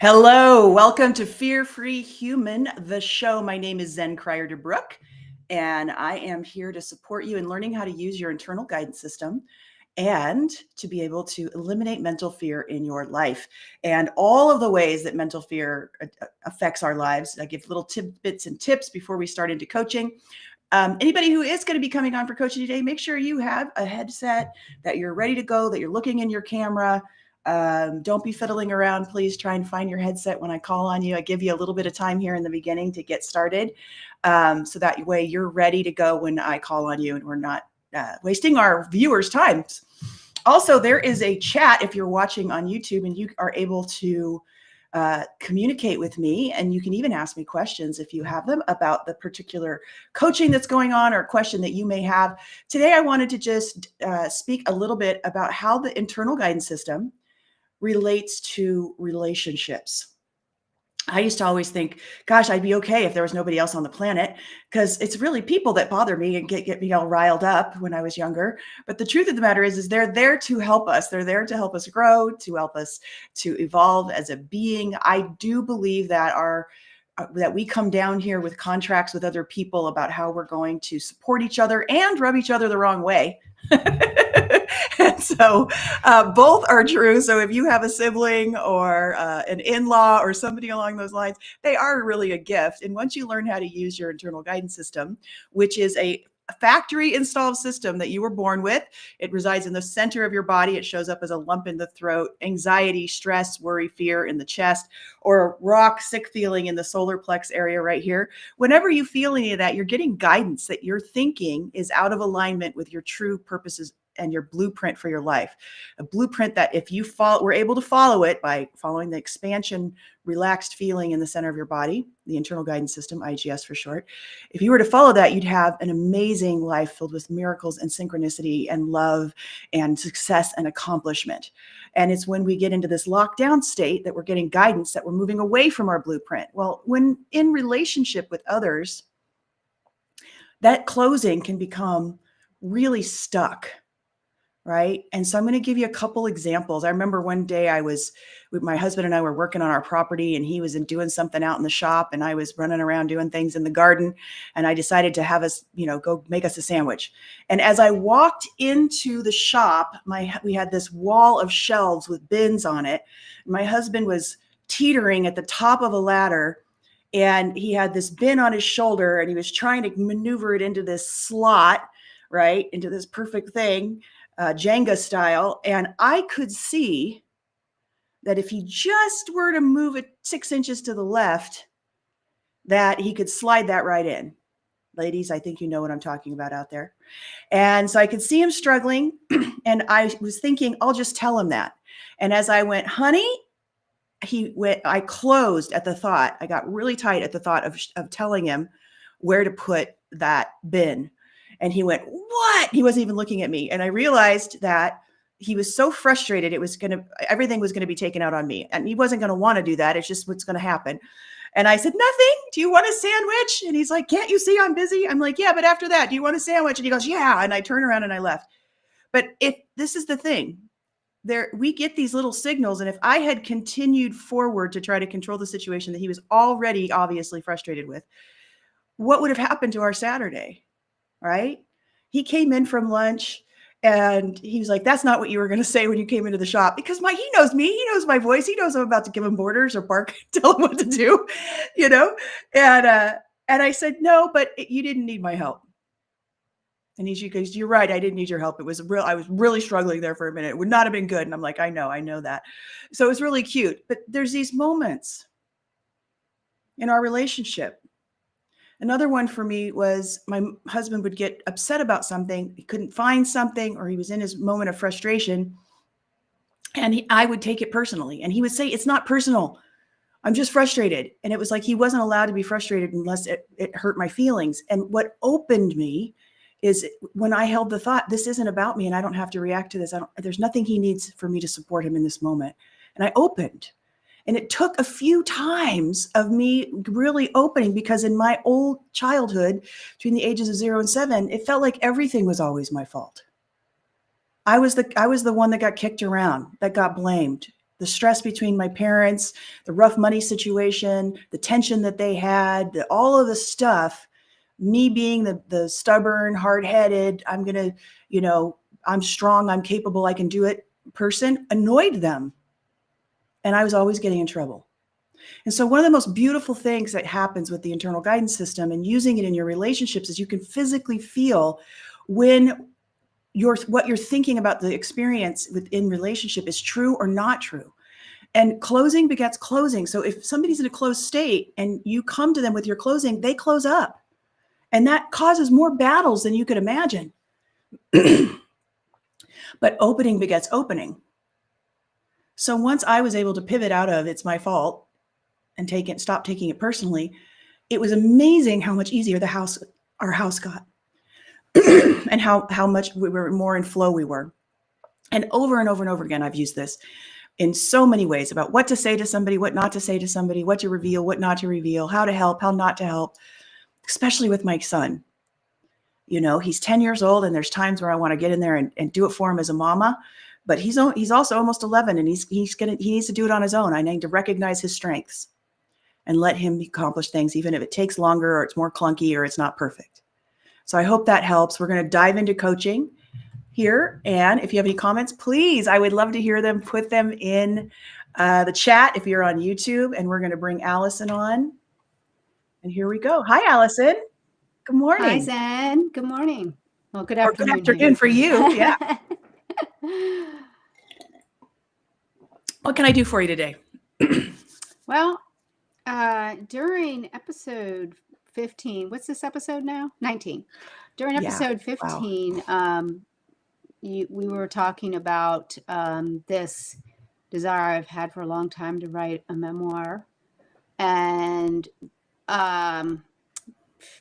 Hello, welcome to Fear Free Human, the show. My name is Zen Cryer DeBrook, and I am here to support you in learning how to use your internal guidance system and to be able to eliminate mental fear in your life and all of the ways that mental fear affects our lives. I give little tidbits and tips before we start into coaching. Anybody who is going to be coming on for coaching today, make sure you have a headset, that you're ready to go, that you're looking in your camera. Don't be fiddling around. Please try and find your headset when I call on you. I give you a little bit of time here in the beginning to get started. So that way you're ready to go when I call on you and we're not wasting our viewers' time. Also, there is a chat if you're watching on YouTube and you are able to communicate with me, and you can even ask me questions if you have them about the particular coaching that's going on or a question that you may have. Today, I wanted to just speak a little bit about how the internal guidance system relates to relationships. I used to always think, gosh, I'd be okay if there was nobody else on the planet, because it's really people that bother me and get me all riled up when I was younger. But the truth of the matter is they're there to help us. They're there to help us grow, to help us to evolve as a being. I do believe that that we come down here with contracts with other people about how we're going to support each other and rub each other the wrong way. And so both are true. So if you have a sibling or an in-law or somebody along those lines, they are really a gift. And once you learn how to use your internal guidance system, which is a factory installed system that you were born with, it resides in the center of your body. It shows up as a lump in the throat, anxiety, stress, worry, fear in the chest, or a rock sick feeling in the solar plex area right here. Whenever you feel any of that, you're getting guidance that your thinking is out of alignment with your true purposes and your blueprint for your life. A blueprint that if you were able to follow it by following the expansion, relaxed feeling in the center of your body, the internal guidance system, IGS for short. If you were to follow that, you'd have an amazing life filled with miracles and synchronicity and love and success and accomplishment. And it's when we get into this lockdown state that we're getting guidance, that we're moving away from our blueprint. Well, when in relationship with others, that closing can become really stuck. Right. And so I'm going to give you a couple examples. I remember one day my husband and I were working on our property, and he was doing something out in the shop, and I was running around doing things in the garden, and I decided to have us, go make us a sandwich. And as I walked into the shop, we had this wall of shelves with bins on it. My husband was teetering at the top of a ladder, and he had this bin on his shoulder, and he was trying to maneuver it into this slot, right, into this perfect thing. Jenga style. And I could see that if he just were to move it 6 inches to the left, that he could slide that right in. Ladies, I think you know what I'm talking about out there. And so I could see him struggling. And I was thinking, I'll just tell him that. And as I went, honey, I closed at the thought. I got really tight at the thought of telling him where to put that bin. And he went, what? He wasn't even looking at me. And I realized that he was so frustrated. Everything was going to be taken out on me. And he wasn't going to want to do that. It's just what's going to happen. And I said, nothing. Do you want a sandwich? And he's like, can't you see I'm busy? I'm like, yeah, but after that, do you want a sandwich? And he goes, yeah. And I turned around and I left. But this is the thing, we get these little signals. And if I had continued forward to try to control the situation that he was already obviously frustrated with, what would have happened to our Saturday? Right? He came in from lunch and he was like, that's not what you were going to say when you came into the shop, because he knows me. He knows my voice. He knows I'm about to give him orders or bark, tell him what to do, And I said, no, but you didn't need my help. And he goes, you're right. I didn't need your help. I was really struggling there for a minute. It would not have been good. And I'm like, I know that. So it was really cute. But there's these moments in our relationship. Another one for me was my husband would get upset about something. He couldn't find something, or he was in his moment of frustration. And I would take it personally. And he would say, it's not personal. I'm just frustrated. And it was like he wasn't allowed to be frustrated unless it hurt my feelings. And what opened me is when I held the thought, this isn't about me and I don't have to react to this. There's nothing he needs for me to support him in this moment. And I opened. And it took a few times of me really opening, because in my old childhood, between the ages of 0 and 7, it felt like everything was always my fault. I was the one that got kicked around, that got blamed. The stress between my parents, the rough money situation, the tension that they had, all of the stuff, me being the stubborn, hard-headed, I'm going to, I'm strong, I'm capable, I can do it person annoyed them. And I was always getting in trouble. And so one of the most beautiful things that happens with the internal guidance system and using it in your relationships is you can physically feel when what you're thinking about the experience within relationship is true or not true. And closing begets closing. So if somebody's in a closed state and you come to them with your closing, they close up. And that causes more battles than you could imagine. But opening begets opening. So once I was able to pivot out of it's my fault and stop taking it personally, it was amazing how much easier our house got. And how much we were more in flow we were. And over and over and over again, I've used this in so many ways about what to say to somebody, what not to say to somebody, what to reveal, what not to reveal, how to help, how not to help, especially with my son. He's 10 years old and there's times where I want to get in there and do it for him as a mama, but he's also almost 11 and he needs to do it on his own. I need to recognize his strengths and let him accomplish things, even if it takes longer or it's more clunky or it's not perfect. So I hope that helps. We're going to dive into coaching here. And if you have any comments, please, I would love to hear them. Put them in the chat if you're on YouTube. And we're going to bring Allison on. And here we go. Hi, Allison. Good morning. Hi, Zen. Good morning. Well, good afternoon. Or good afternoon for you. Yeah. What can I do for you today? Well, during episode 15, what's this episode now? 19. During episode 15, wow. We were talking about this desire I've had for a long time to write a memoir, and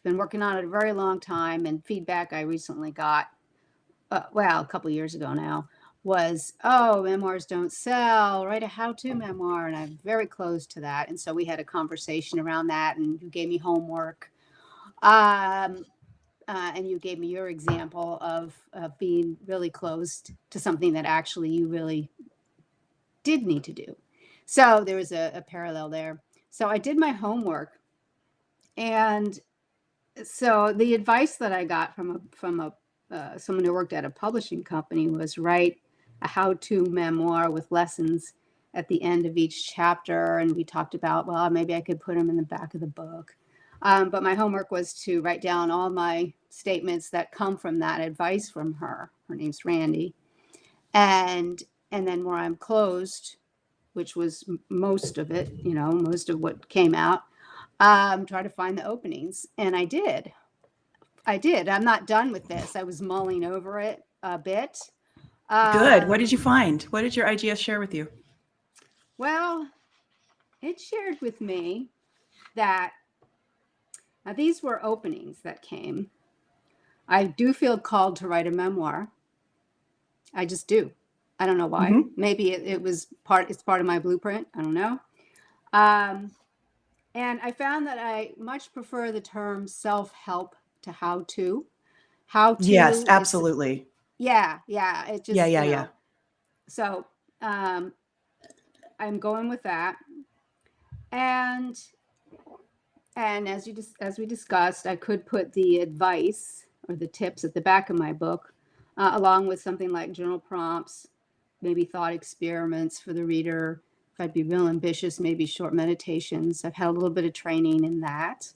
been working on it a very long time. And feedback I recently got, a couple years ago now, was, memoirs don't sell, write a how-to memoir. And I'm very close to that. And so we had a conversation around that, and you gave me homework. And you gave me your example of being really close to something that actually you really did need to do. So there was a parallel there. So I did my homework. And so the advice that I got from someone who worked at a publishing company was write a how-to memoir with lessons at the end of each chapter. And we talked about, well, maybe I could put them in the back of the book. But my homework was to write down all my statements that come from that advice from her. Her name's Randy. And then where I'm closed, which was most of it, most of what came out, try to find the openings. And I did. I'm not done with this. I was mulling over it a bit. Good. What did you find? What did your IGS share with you? Well, it shared with me that now these were openings that came. I do feel called to write a memoir. I just do. I don't know why. Mm-hmm. Maybe it's part of my blueprint. I don't know. And I found that I much prefer the term self-help to how-to. How-to. Yes, absolutely. Yeah. It just, yeah. So I'm going with that. And as we discussed, I could put the advice or the tips at the back of my book, along with something like journal prompts, maybe thought experiments for the reader. If I'd be real ambitious, maybe short meditations. I've had a little bit of training in that,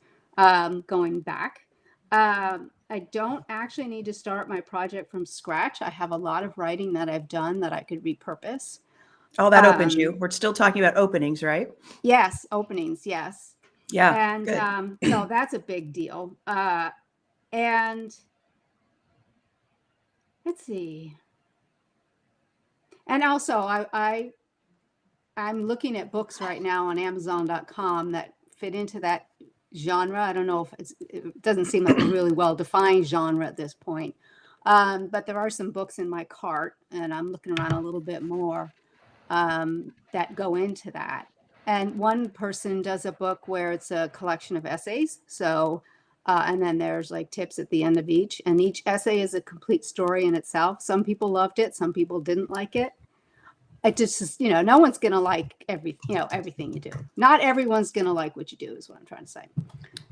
going back. I don't actually need to start my project from scratch. I have a lot of writing that I've done that I could repurpose. Oh, that opens you. We're still talking about openings, right? Yes, openings, yes. Yeah. And so that's a big deal. And let's see. And also, I'm looking at books right now on Amazon.com that fit into that genre. I don't know if it doesn't seem like a really well-defined genre at this point. But there are some books in my cart, and I'm looking around a little bit more that go into that. And one person does a book where it's a collection of essays. So, and then there's like tips at the end of each. And each essay is a complete story in itself. Some people loved it. Some people didn't like it. it just, no one's going to like everything you do. Not everyone's going to like what you do is what I'm trying to say.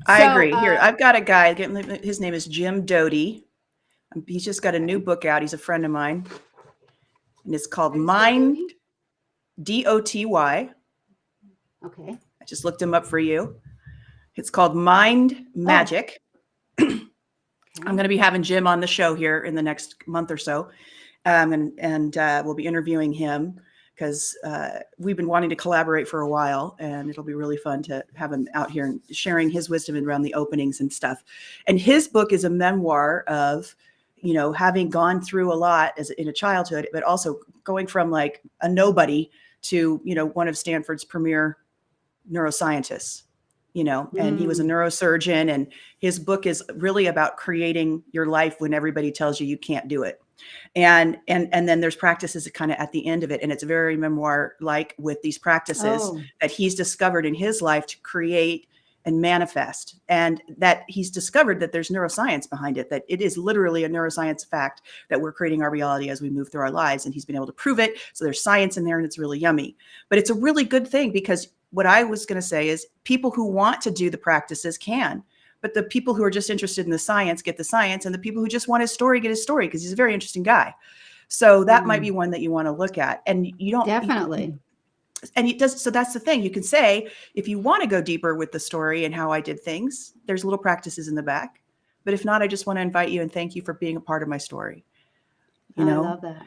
I So, agree. Here, I've got a guy. His name is Jim Doty. He's just got a new book out. He's a friend of mine, and it's called Mind, Doty. Okay. I just looked him up for you. It's called Mind Magic. Okay. I'm going to be having Jim on the show here in the next month or so, and we'll be interviewing him because we've been wanting to collaborate for a while, and it'll be really fun to have him out here and sharing his wisdom around the openings and stuff. And his book is a memoir of, having gone through a lot in a childhood, but also going from like a nobody to, one of Stanford's premier neuroscientists, and he was a neurosurgeon, and his book is really about creating your life when everybody tells you can't do it. And then there's practices kind of at the end of it. And it's very memoir like with these practices that he's discovered in his life to create and manifest, and that he's discovered that there's neuroscience behind it, that it is literally a neuroscience fact that we're creating our reality as we move through our lives. And he's been able to prove it. So there's science in there, and it's really yummy, but it's a really good thing, because what I was going to say is people who want to do the practices can, but the people who are just interested in the science get the science, and the people who just want his story get his story, because he's a very interesting guy. So that might be one that you want to look at. And you don't definitely. And it does. So that's the thing. You can say, if you want to go deeper with the story and how I did things, there's little practices in the back. But if not, I just want to invite you and thank you for being a part of my story. I love that.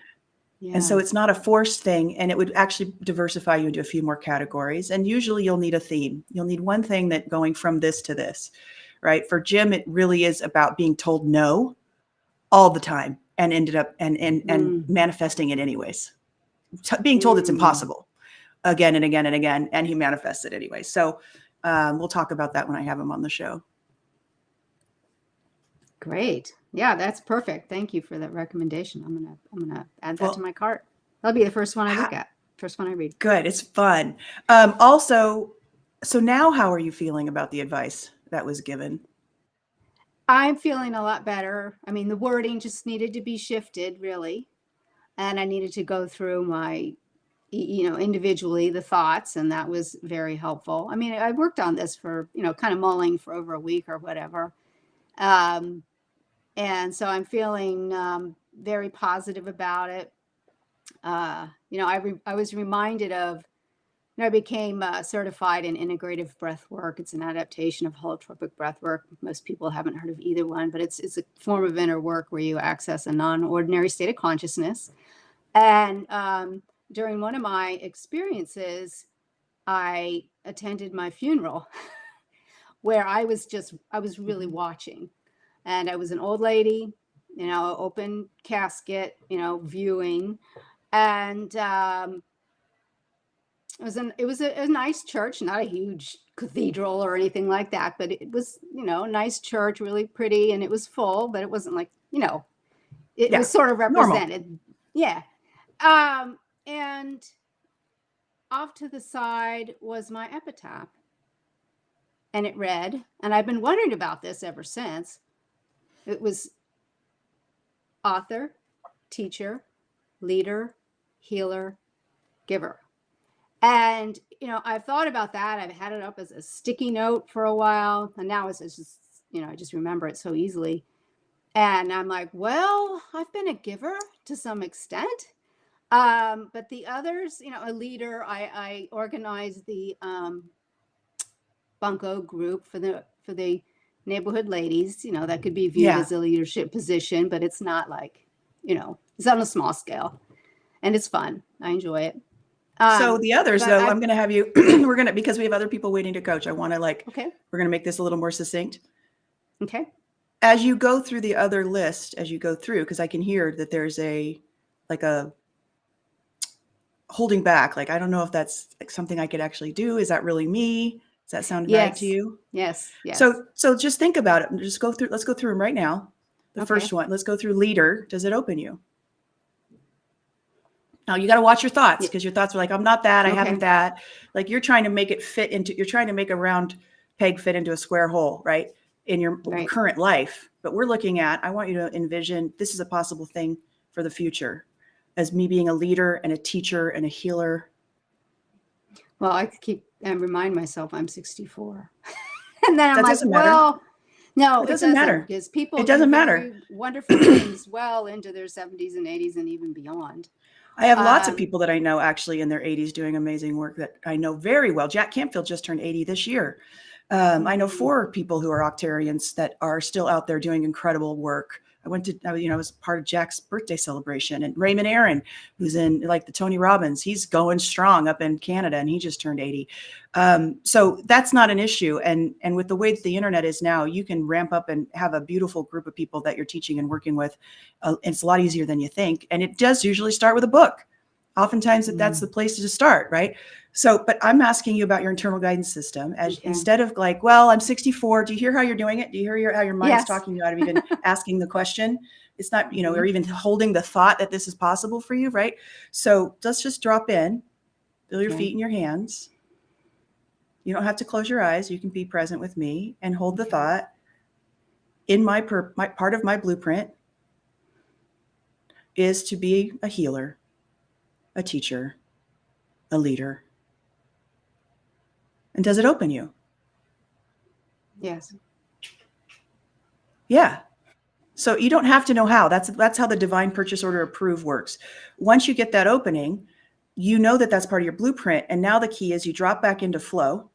Yeah. And so it's not a forced thing, and it would actually diversify you into a few more categories. And usually you'll need a theme. You'll need one thing that going from this to this, right? For Jim, it really is about being told no all the time and ended up and manifesting it anyways. Being told it's impossible again and again and again, and he manifests it anyway. So we'll talk about that when I have him on the show. Great. Yeah, that's perfect. Thank you for that recommendation. I'm gonna add that to my cart. That'll be the first one I look at. First one I read. Good. It's fun. Also, so now how are you feeling about the advice that was given? I'm feeling a lot better. I mean, the wording just needed to be shifted, really. And I needed to go through my, individually the thoughts, and that was very helpful. I mean, I worked on this for, kind of mulling for over a week or whatever. And so I'm feeling very positive about it. I was reminded of, I became certified in integrative breath work. It's an adaptation of holotropic breath work. Most people haven't heard of either one, but it's a form of inner work where you access a non-ordinary state of consciousness. And during one of my experiences, I attended my funeral where I was really watching. And I was an old lady, open casket, viewing. And it was a nice church, not a huge cathedral or anything like that, but it was, a nice church, really pretty, and it was full, but it wasn't like, it was sort of represented. Normal. Yeah. And off to the side was my epitaph, and it read, and I've been wondering about this ever since. It was author, teacher, leader, healer, giver. And, I've thought about that. I've had it up as a sticky note for a while. And now it's just, I just remember it so easily. And I'm like, well, I've been a giver to some extent. But the others, a leader, I organized the Bunko group for the neighborhood ladies, that could be viewed as a leadership position, but it's not like, it's on a small scale, and it's fun. I enjoy it. So the others, though, I'm going to have you, because we have other people waiting to coach. I want to we're going to make this a little more succinct. Okay. As you go through the other list, because I can hear that there's a holding back. Like, I don't know if that's something I could actually do. Is that really me? Does that sound right to you? Yes. So just think about it. Let's go through them right now. The first one, let's go through leader. Does it open you? Now you got to watch your thoughts, because your thoughts are like, I'm not that, I haven't that. Like, you're trying to make a round peg fit into a square hole, right? In your current life. But we're looking at, I want you to envision, this is a possible thing for the future. as me being a leader and a teacher and a healer? Well, I keep and remind myself I'm 64. And then I'm That like, doesn't matter. well, no, It it doesn't doesn't, matter. because people It do doesn't matter. very wonderful things well into their 70s and 80s and even beyond. I have lots of Um, people that I know actually in their 80s doing amazing work that I know very well. Jack Campfield just turned 80 this year. I know 4 people who are Octarians that are still out there doing incredible work. I went to, I was part of Jack's birthday celebration, and Raymond Aaron, who's in like the Tony Robbins, he's going strong up in Canada, and he just turned 80. So that's not an issue. And with the way that the internet is now, you can ramp up and have a beautiful group of people that you're teaching and working with. It's a lot easier than you think. And it does usually start with a book. Oftentimes that's the place to start, right? So, but I'm asking you about your internal guidance system as Okay. instead of like, well, I'm 64. Do you hear how you're doing it? Do you hear how your mind's Yes. talking you out of even asking the question? It's not, Mhm. or even holding the thought that this is possible for you, right? So let's just drop in, feel your Okay. feet in your hands. You don't have to close your eyes. You can be present with me and hold the thought. In my part of my blueprint is to be a healer, a teacher, a leader. And does it open you? Yes. Yeah. So you don't have to know how. That's how the divine purchase order approve works. Once you get that opening, you know that that's part of your blueprint. And now the key is you drop back into flow,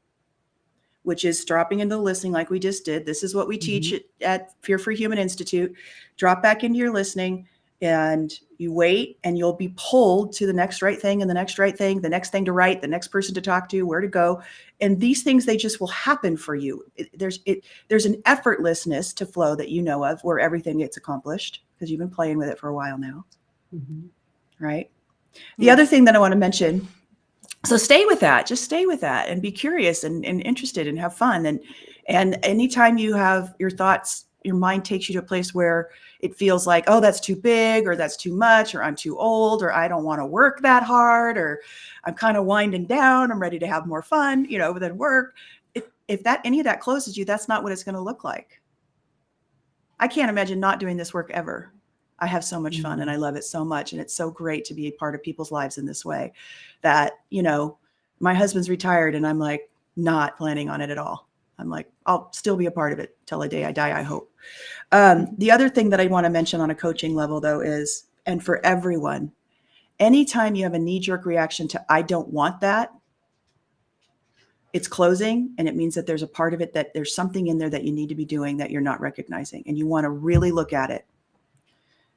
which is dropping into listening like we just did. This is what we teach at Fear Free Human Institute. Drop back into your listening, and you wait, and you'll be pulled to the next right thing and the next right thing, the next thing to write, the next person to talk to, where to go. And these things, they just will happen for you. There's an effortlessness to flow that you know of, where everything gets accomplished because you've been playing with it for a while now. Right? The other thing that I want to mention, so stay with that, just stay with that and be curious and interested and have fun. And anytime you have your thoughts, your mind takes you to a place where it feels like, oh, that's too big, or that's too much, or I'm too old, or I don't want to work that hard, or I'm kind of winding down, I'm ready to have more fun, than work. If that any of that closes you, that's not what it's going to look like. I can't imagine not doing this work ever. I have so much fun and I love it so much. And it's so great to be a part of people's lives in this way that, my husband's retired and I'm like not planning on it at all. I'm like, I'll still be a part of it till the day I die, I hope. The other thing that I want to mention on a coaching level though is, and for everyone, anytime you have a knee-jerk reaction to, I don't want that, it's closing, and it means that there's a part of it that there's something in there that you need to be doing that you're not recognizing. And you want to really look at it.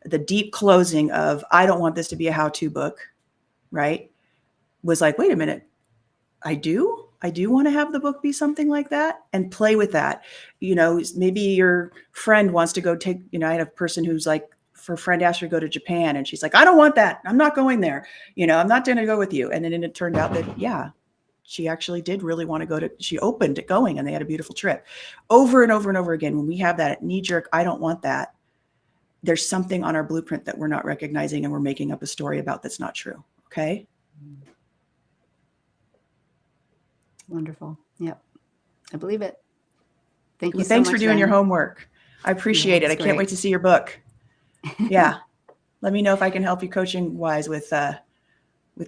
The deep closing of, I don't want this to be a how-to book, right? Was like, wait a minute. I do want to have the book be something like that, and play with that. Maybe your friend wants to go take, I had a person who's like, her friend asked her to go to Japan and she's like, I don't want that. I'm not going there. I'm not going to go with you. And then it turned out that, yeah, she actually did really want to go she opened it going, and they had a beautiful trip. Over and over and over again, when we have that knee jerk, I don't want that, there's something on our blueprint that we're not recognizing and we're making up a story about that's not true. Okay. Wonderful. Yep. I believe it. Thank you Well, so thanks much, for doing your Zen. homework. I appreciate it. I can't wait to see your book. Yeah. Let me know if I can help you coaching wise with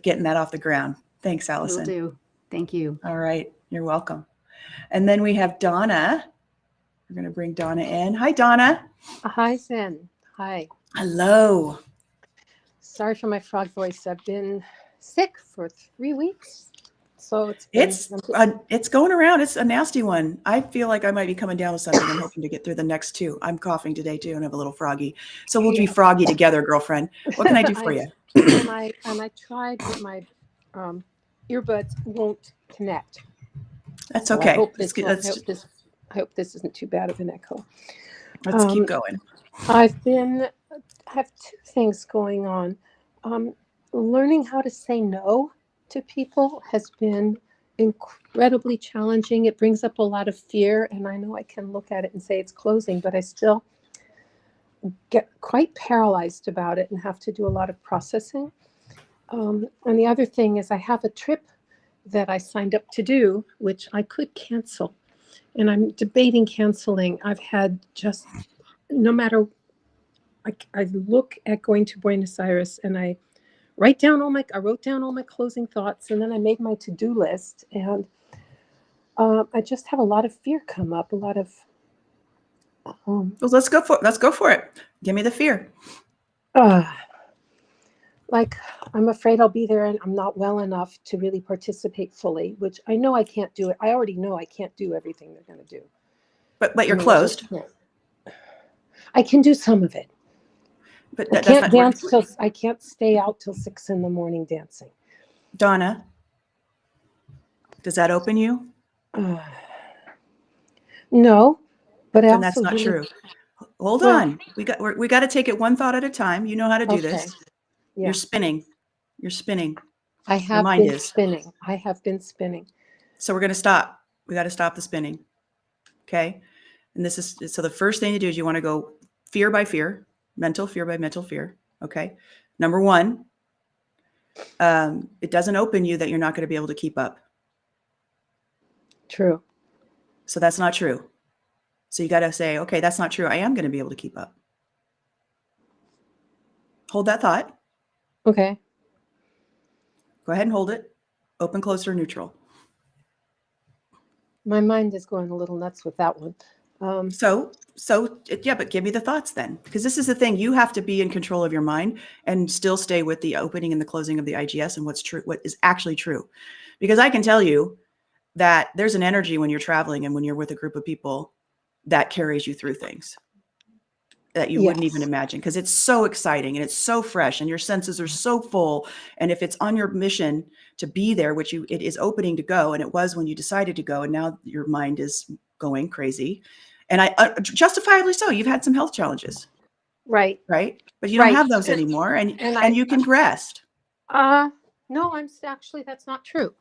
getting that off the ground. Thanks, Allison. Will do. Thank you. All right. You're welcome. And then we have Donna. We're going to bring Donna in. Hi, Donna. Hi, Zen. Hi. Hello. Sorry for my frog voice. I've been sick for 3 weeks. So it's going around. It's a nasty one. I feel like I might be coming down with something. I'm hoping to get through the next 2. I'm coughing today too and have a little froggy. So we'll be froggy together, girlfriend. What can I do for you? And I tried, but my earbuds won't connect. That's So okay. I hope this isn't too bad of an echo. Let's keep going. I have 2 things going on. Learning how to say no to people has been incredibly challenging. It brings up a lot of fear, and I know I can look at it and say it's closing, but I still get quite paralyzed about it and have to do a lot of processing. And the other thing is I have a trip that I signed up to do, which I could cancel. And I'm debating canceling. I've had no matter, I look at going to Buenos Aires and I I wrote down all my closing thoughts, and then I made my to-do list, and I just have a lot of fear come up, a lot of, Well, let's go for it. Give me the fear. uh, like I'm afraid I'll be there and I'm not well enough to really participate fully, which I know I can't do it. I already know I can't do everything they're going to do. But you're I mean, I just closed. can't. I can do some of it. But I that's can't not dance till I can't stay out till 6 a.m. dancing. Donna. Does that open you? No, but I Then that's also not really true. Hold well. on. We got to take it one thought at a time. You know how to do Okay, this. yeah. You're spinning. You're spinning. I Your have mind been is. spinning. I have been spinning. So we're going to stop. We got to stop the spinning. Okay? And this is so the first thing to do is you want to go fear by fear, mental fear by mental fear. Okay? Number 1, it doesn't open you that you're not going to be able to keep up. True. So that's not true. So you got to say, okay, that's not true. I am going to be able to keep up. Hold that thought. Okay. Go ahead and hold it. Open, close, or neutral. My mind is going a little nuts with that one. So yeah, but give me the thoughts then, because this is the thing. You have to be in control of your mind and still stay with the opening and the closing of the IGS and what's true, what is actually true. Because I can tell you that there's an energy when you're traveling and when you're with a group of people that carries you through things that you wouldn't even Yes. imagine, because it's so exciting and it's so fresh and your senses are so full. And if it's on your mission to be there, which it is opening to go, and it was when you decided to go, and now your mind is going crazy. And I justifiably so. You've had some health challenges, Right. right? But you don't Right. have those anymore, and you can rest. No, actually that's not true.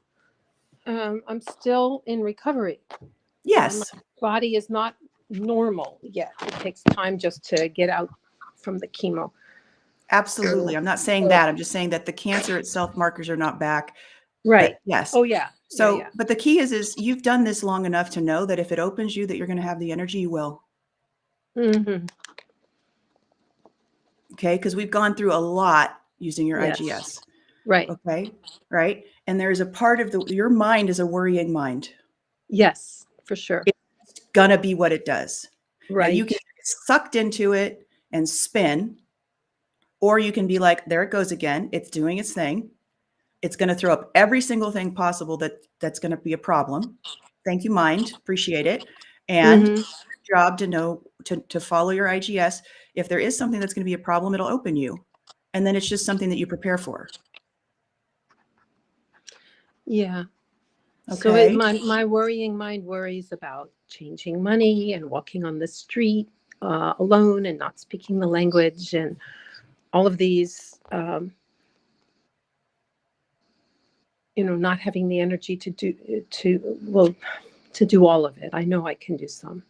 I'm still in recovery. My Yes, body is not normal yet. It takes time just to get out from the chemo. absolutely. I'm not saying that. I'm just saying that the cancer itself markers are not back. Right. But yes. Oh yeah. So, Yeah. but the key is you've done this long enough to know that if it opens you, that you're going to have the energy, you will. Mm-hmm. Okay. Because we've gone through a lot using your Yes. IGS. Right. Okay. Right. And there's a part of your mind is a worrying mind. Yes, for sure. It's going to be what it does. Now you Right. can get sucked into it and spin, or you can be like, there it goes again. It's doing its thing. It's going to throw up every single thing possible that's going to be a problem. Thank you, mind. Appreciate it. And Mm-hmm. job to know to follow your IGS. If there is something that's going to be a problem, it'll open you. And then it's just something that you prepare for. Yeah. Okay. So my worrying mind worries about changing money and walking on the street alone and not speaking the language and all of these, not having the energy to do all of it. I know I can do some.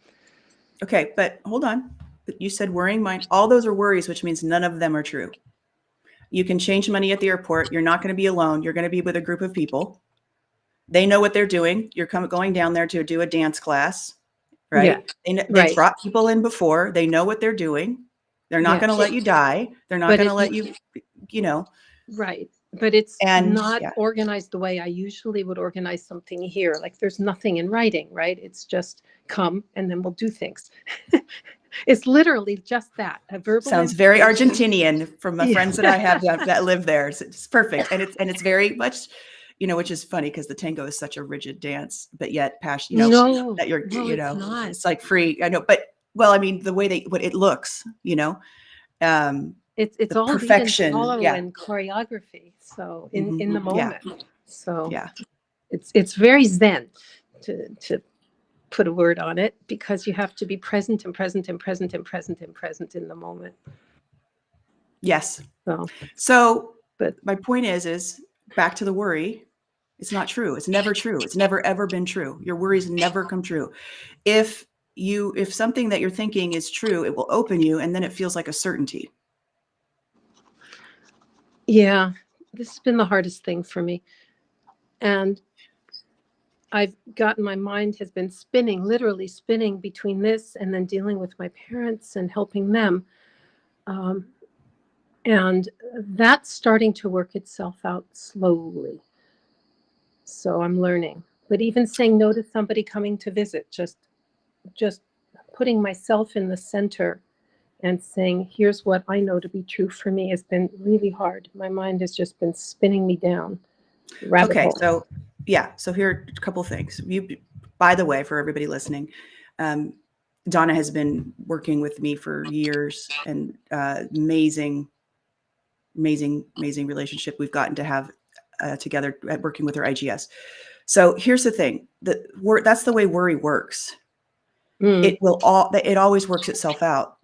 Okay, but hold on. You said worrying mind. All those are worries, which means none of them are true. You can change money at the airport. You're not going to be alone. You're going to be with a group of people. They know what they're doing. You're going down there to do a dance class, right? Yeah. They've Right. brought people in before. They know what they're doing. They're not going to Yes. let you die. They're not But going to let you, right. But it's and not yeah. organized the way I usually would organize something here. Like there's nothing in writing, right? It's just come and then we'll do things. It's literally just that, a verbal Sounds very invitation. Argentinian from the friends that I have that live there. It's perfect. And it's very much, which is funny because the tango is such a rigid dance, but yet passion, No, that you're, no, it's not. it's like free. I know, but well, I mean, the way what it looks, It's the all beat and perfection. follow Yeah. and choreography. So in Mhm. the Yeah. moment. So Yeah. it's very zen to put a word on it, because you have to be present and present and present and present and present in the moment. Yes. So But my point is back to the worry. It's not true. It's never true. It's never, ever been true. Your worries never come true. If something that you're thinking is true, it will open you, and then it feels like a certainty. yeah, this has been the hardest thing for me. And my mind has been spinning, literally spinning between this and then dealing with my parents and helping them. And that's starting to work itself out slowly. So I'm learning. But even saying no to somebody coming to visit, just putting myself in the center and saying, here's what I know to be true for me has been really hard. My mind has just been spinning me down rabbit Okay, hole. so yeah, so here are a couple things. By the way, for everybody listening, um, Donna has been working with me for years, and amazing relationship we've gotten to have together at working with her IGS. So here's the thing: that's the way worry works. Mm, It always works itself out.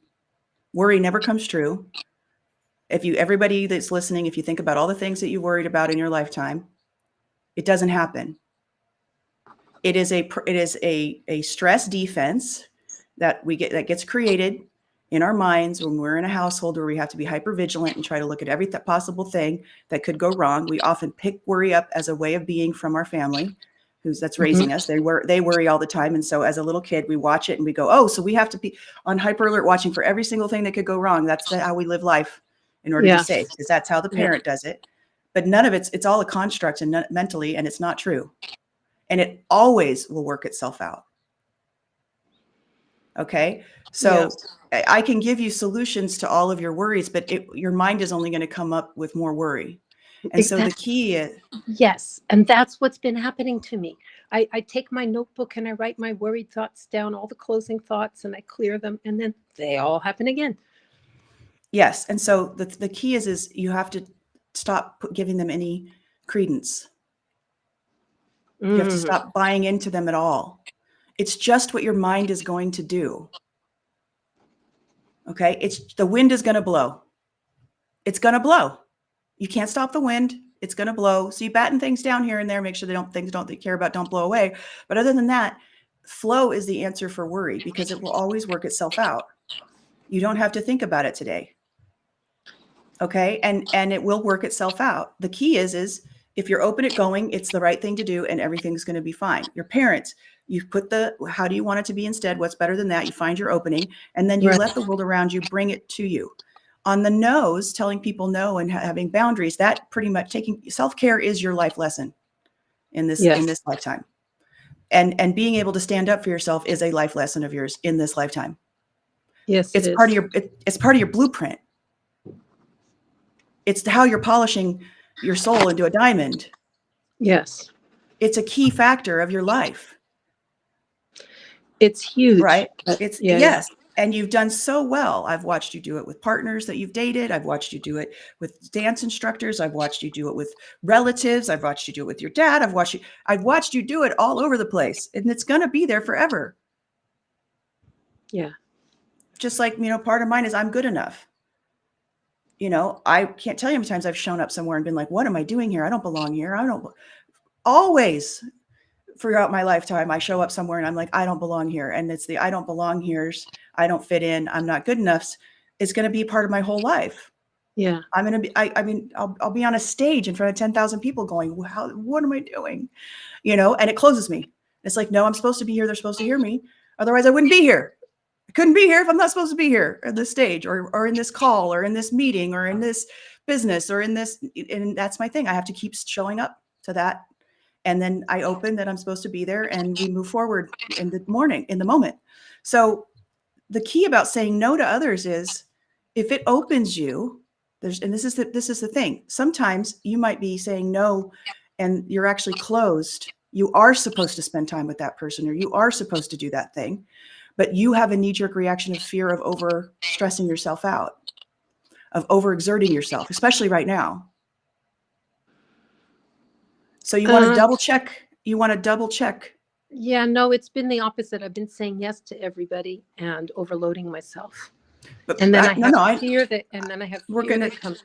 Worry never comes true. Everybody that's listening, if you think about all the things that you worried about in your lifetime, it doesn't happen. It is a stress defense that gets created in our minds when we're in a household where we have to be hyper vigilant and try to look at every possible thing that could go wrong. We often pick worry up as a way of being from our family that's raising us. They worry all the time. And so as a little kid, we watch it and we go, oh, so we have to be on hyper alert, watching for every single thing that could go wrong. That's how we live life in order to be yeah. safe, because that's how the Yeah. parent does it. But none of it's all a construct and mentally, and it's not true. And it always will work itself out. Okay. So I can give you solutions to all of your worries, but your mind is only going to come up with more worry. And so the key is, Yes. And that's what's been happening to me. I take my notebook and I write my worried thoughts down, all the closing thoughts, and I clear them. And then they all happen again. yes. And so the key is you have to stop giving them any credence. You have to stop buying into them at all. It's just what your mind is going to do. Okay. The wind is going to blow. It's going to blow. You can't stop the wind. It's going to blow. So you batten things down here and there, make sure things they care about don't blow away. But other than that, flow is the answer for worry, because it will always work itself out. You don't have to think about it today. Okay. And it will work itself out. The key is if you're open at going, it's the right thing to do and everything's going to be fine. Your parents, you put how do you want it to be instead? What's better than that? You find your opening, and then you let the world around you bring it to you. On the no's, telling people no and having boundaries, that pretty much taking self-care is your life lesson in this lifetime. And being able to stand up for yourself is a life lesson of yours in this lifetime. Yes, it's part of your blueprint. It's how you're polishing your soul into a diamond. Yes. It's a key factor of your life. It's huge. Right? Yes. And you've done so well. I've watched you do it with partners that you've dated. I've watched you do it with dance instructors. I've watched you do it with relatives. I've watched you do it with your dad. I've watched you do it all over the place. And it's going to be there forever. Yeah. Just like, part of mine is I'm good enough. I can't tell you how many times I've shown up somewhere and been like, what am I doing here? I don't belong here. Always throughout my lifetime, I show up somewhere and I'm like, I don't belong here. And it's I don't belong here's, I don't fit in, I'm not good enough. It's going to be part of my whole life. Yeah. I'm going to be, I'll be on a stage in front of 10,000 people going, what am I doing? And it closes me. It's like, no, I'm supposed to be here. They're supposed to hear me. Otherwise I wouldn't be here. I couldn't be here if I'm not supposed to be here at this stage or in this call or in this meeting or in this business or in this. And that's my thing. I have to keep showing up to that. And then I open that I'm supposed to be there and we move forward in the moment. So the key about saying no to others is if it opens you, this is the thing. Sometimes you might be saying no and you're actually closed. You are supposed to spend time with that person or you are supposed to do that thing, but you have a knee-jerk reaction of fear of over stressing yourself out, of overexerting yourself, especially right now. So you want to double check. Yeah, no, it's been the opposite. I've been saying yes to everybody and overloading myself. But and then I have fear that comes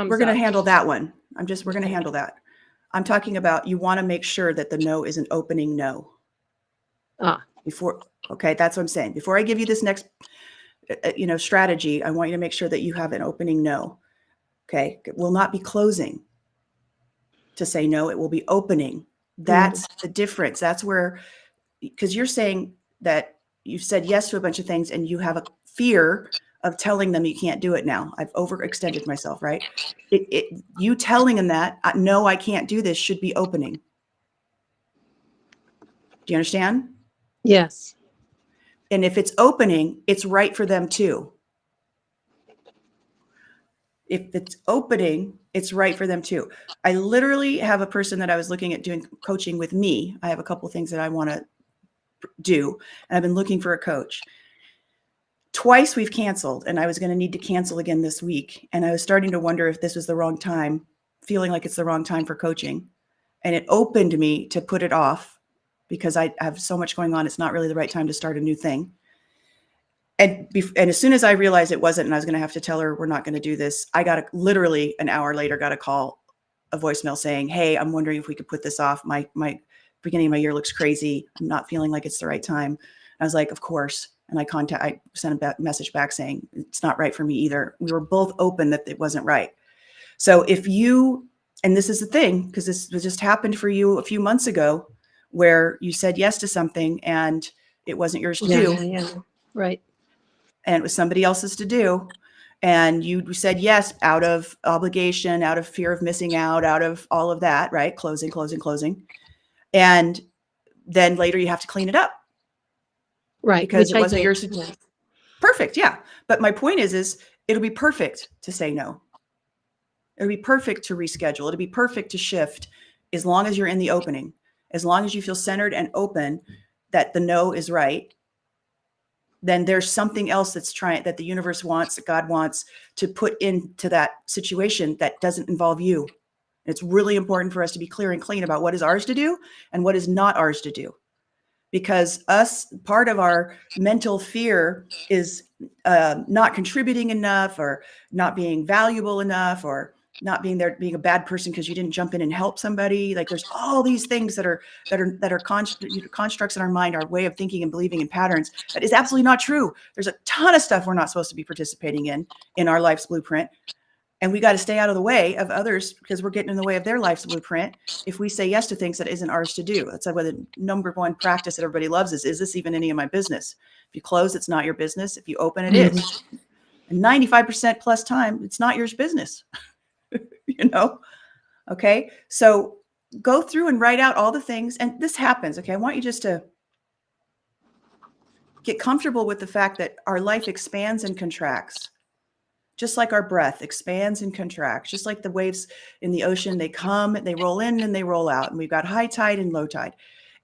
we're going to handle that one. We're going to handle that. I'm talking about, you want to make sure that the no is an opening no. Okay, that's what I'm saying. Before I give you this next, strategy, I want you to make sure that you have an opening no. Okay, it will not be closing to say no. It will be opening. That's the difference. That's where, because you're saying that you've said yes to a bunch of things and you have a fear of telling them you can't do it now. I've overextended myself, right? You telling them that, no, I can't do this, should be opening. Do you understand? Yes. And if it's opening, it's right for them too. If it's opening, it's right for them too. I literally have a person that I was looking at doing coaching with me. I have a couple things that I want to do, and I've been looking for a coach. Twice we've canceled, and I was going to need to cancel again this week. And I was starting to wonder if this was the wrong time, feeling like it's the wrong time for coaching. And it opened me to put it off because I have so much going on. It's not really the right time to start a new thing. And as soon as I realized it wasn't, and I was going to have to tell her we're not going to do this, I got literally an hour later, got a call, a voicemail saying, "Hey, I'm wondering if we could put this off. My beginning of my year looks crazy. I'm not feeling like it's the right time." I was like, "Of course." And I sent a message back saying it's not right for me either. We were both open that it wasn't right. So if you, and this is the thing, because this just happened for you a few months ago, where you said yes to something and it wasn't yours to do. Yeah. Right. And it was somebody else's to do. And you said yes out of obligation, out of fear of missing out, out of all of that, right? Closing. And then later you have to clean it up. Right. Because Which it wasn't I yours. did. Yeah. Perfect. Yeah. But my point is it'll be perfect to say no. It'll be perfect to reschedule. It'll be perfect to shift as long as you're in the opening, as long as you feel centered and open that the no is right. Then there's something else that the universe wants, that God wants to put into that situation that doesn't involve you. It's really important for us to be clear and clean about what is ours to do and what is not ours to do. Because part of our mental fear is not contributing enough, or not being valuable enough, or not being there, being a bad person because you didn't jump in and help somebody. Like there's all these things that are constructs in our mind, our way of thinking and believing in patterns that is absolutely not true. There's a ton of stuff we're not supposed to be participating in our life's blueprint. And we got to stay out of the way of others because we're getting in the way of their life's blueprint if we say yes to things that isn't ours to do. That's why the number one practice that everybody loves is this even any of my business? If you close, it's not your business. If you open, it is. And 95% plus time, it's not your business. Okay. So go through and write out all the things. And this happens. Okay. I want you just to get comfortable with the fact that our life expands and contracts. Just like our breath expands and contracts, just like the waves in the ocean, they come, they roll in and they roll out. And we've got high tide and low tide.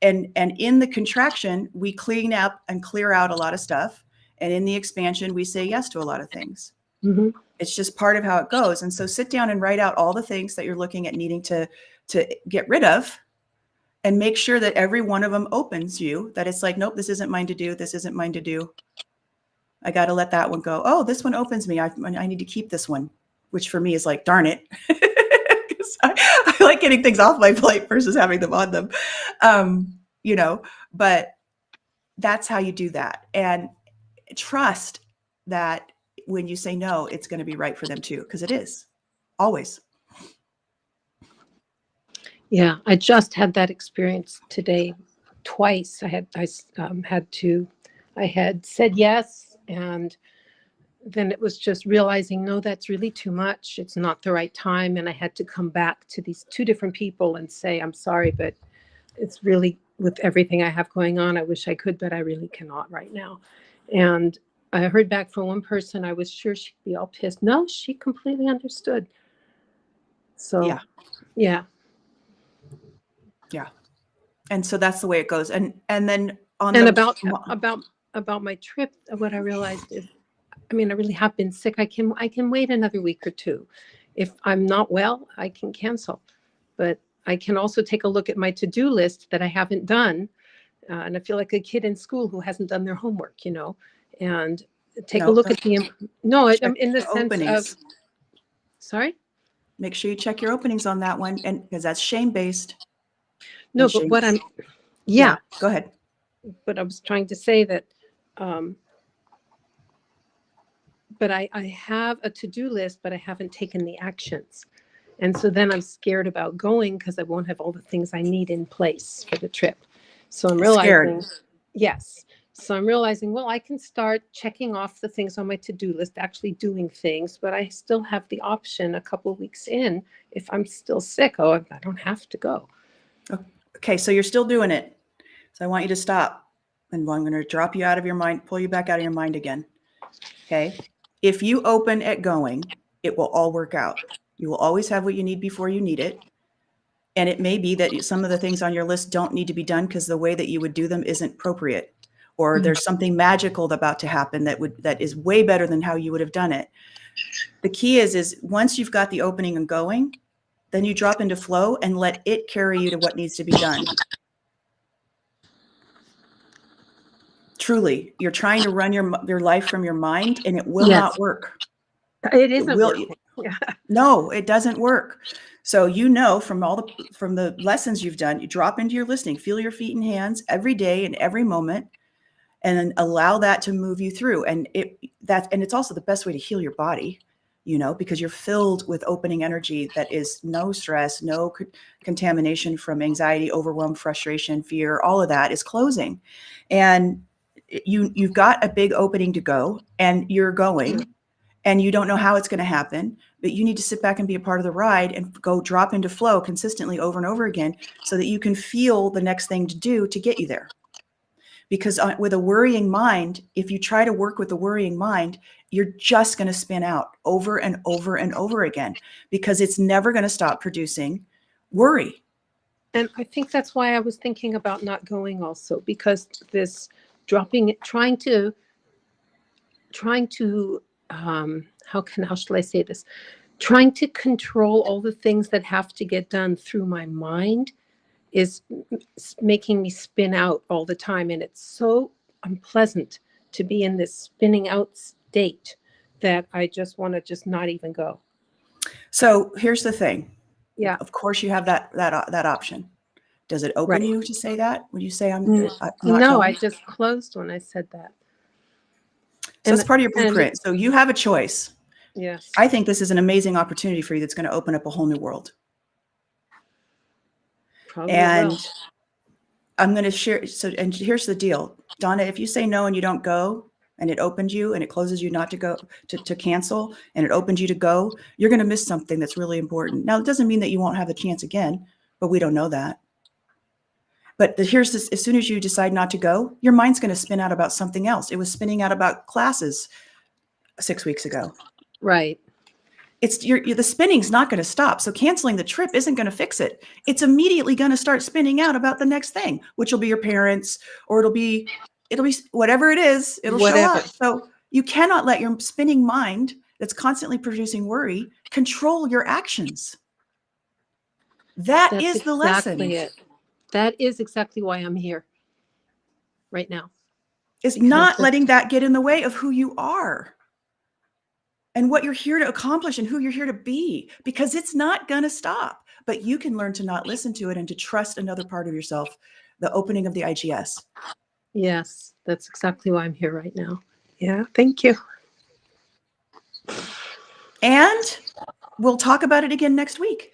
And in the contraction, we clean up and clear out a lot of stuff. And in the expansion, we say yes to a lot of things. Mm-hmm. It's just part of how it goes. And so sit down and write out all the things that you're looking at needing to get rid of, and make sure that every one of them opens you, that it's like, nope, this isn't mine to do. This isn't mine to do. I got to let that one go. Oh, this one opens me. I need to keep this one, which for me is like, darn it. Because I like getting things off my plate versus having them on them. But that's how you do that. And trust that when you say no, it's going to be right for them too, because it is always. Yeah, I just had that experience today twice. I had said yes, and then it was just realizing, no, that's really too much. It's not the right time. And I had to come back to these two different people and say, I'm sorry, but it's really, with everything I have going on, I wish I could, but I really cannot right now. And I heard back from one person. I was sure she'd be all pissed. No, she completely understood. So, yeah. And so that's the way it goes. And then about my trip, what I realized is, I mean, I really have been sick. I can wait another week or two. If I'm not well, I can cancel. But I can also take a look at my to-do list that I haven't done. And I feel like a kid in school who hasn't done their homework, and take a look at the, I'm in the sense of, sorry? Make sure you check your openings on that one. And because that's shame-based. No, but what I'm, go ahead. But I was trying to say that, but I have a to-do list, but I haven't taken the actions. And so then I'm scared about going because I won't have all the things I need in place for the trip. So I'm realizing, yes, So I'm realizing, well, I can start checking off the things on my to-do list, actually doing things, but I still have the option a couple of weeks in, if I'm still sick, oh, I don't have to go. Okay, so you're still doing it. So I want you to stop. And I'm going to drop you out of your mind, pull you back out of your mind again. Okay. If you open at going, it will all work out. You will always have what you need before you need it. And it may be that some of the things on your list don't need to be done because the way that you would do them isn't appropriate, or there's something magical about to happen that is way better than how you would have done it. The key is once you've got the opening and going, then you drop into flow and let it carry you to what needs to be done. Truly, you're trying to run your life from your mind, and it will not work. It isn't It will. working. Yeah. No, it doesn't work. So from the lessons you've done, you drop into your listening, feel your feet and hands every day and every moment, and then allow that to move you through. And it's also the best way to heal your body, because you're filled with opening energy that is no stress, no contamination from anxiety, overwhelm, frustration, fear. All of that is closing, and you've got a big opening to go, and you're going. And you don't know how it's going to happen, but you need to sit back and be a part of the ride and go drop into flow consistently over and over again so that you can feel the next thing to do to get you there. Because with a worrying mind, if you try to work with the worrying mind, you're just going to spin out over and over and over again because it's never going to stop producing worry. And I think that's why I was thinking about not going also, because this trying to how shall I say this? Trying to control all the things that have to get done through my mind is making me spin out all the time. And it's so unpleasant to be in this spinning out state that I just want to just not even go. So here's the thing. Yeah. Of course you have that option. Does it open you to say that? When you say I'm not no, going? I just closed when I said that. So that's part of your blueprint. So you have a choice. Yes. I think this is an amazing opportunity for you that's going to open up a whole new world. Probably and will. I'm going to share. So, and here's the deal, Donna, if you say no and you don't go, and it opens you and it closes you not to go, to cancel, and it opens you to go, you're going to miss something that's really important. Now, it doesn't mean that you won't have a chance again, but we don't know that. But here's this, as soon as you decide not to go, your mind's going to spin out about something else. It was spinning out about classes 6 weeks ago. Right. It's the spinning's not going to stop. So canceling the trip isn't going to fix it. It's immediately going to start spinning out about the next thing, which will be your parents, or it'll be whatever it is, it'll show up. So you cannot let your spinning mind that's constantly producing worry control your actions. That's is the lesson. It. That is exactly why I'm here right now. Is not letting that get in the way of who you are and what you're here to accomplish and who you're here to be, because it's not going to stop. But you can learn to not listen to it and to trust another part of yourself, the opening of the IGS. Yes, that's exactly why I'm here right now. Yeah, thank you. And we'll talk about it again next week.